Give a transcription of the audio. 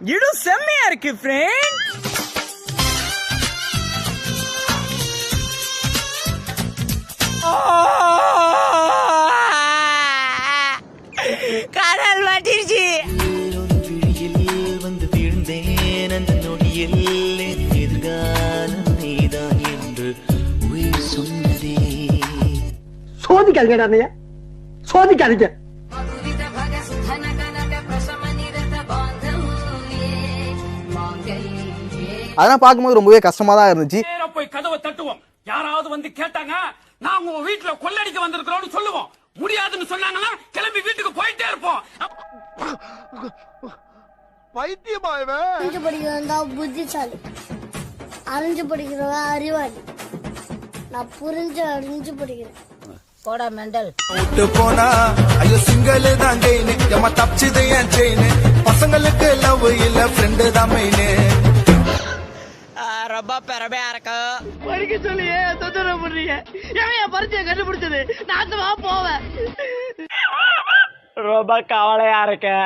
இடும் செம்மையா இருக்கு ஃப்ரெண்ட். கடல் மாட்டிருச்சு. வந்து வீழ்ந்தேன் அந்த நொடியில் எதிர்காலம் நீதான் என்று உயிர் சொன்னதே. சோதிக்காதீங்க, சோதிக்காதீங்க. அதெல்லாம் பார்க்கும்போது ரொம்பவே கஷ்டமா தான் இருந்துச்சு. போய் கதவை தட்டுவோம், யாராவது வந்து கேட்டாங்க நாங்க உங்க வீட்டுல கொள்ளடிக்க வந்திருக்கிறோம்னு சொல்லுவோம். முடியாதுன்னு சொன்னாங்கன்னா கிளம்பி வீட்டுக்கு போயிட்டே இருப்போம். பைத்தியமாயவே. அஞ்சு படிக்கிறதா புத்திசாலி, அரைஞ்சு படிக்கிறவ அறிவாளி. நான் புரிஞ்சு அறிஞ்சு படிக்கிறேன். போடா மெண்டல். விட்டு போனா ஐயோ சிங்கிள் தான் ஜெயினு, ஏமா தப்பிச்சது ஏன் செயினு. பசங்களுக்கு லவ் இல்ல ஃப்ரெண்டு தான் மெயினு. ரொம்ப பெருமையா இருக்கு. படிக்க சொல்லியே தொந்தரவு பண்றீங்க. என் பரிச்சையை கண்டுபிடிச்சது நாசமா போவேன். ரொம்ப கவலையா இருக்கு.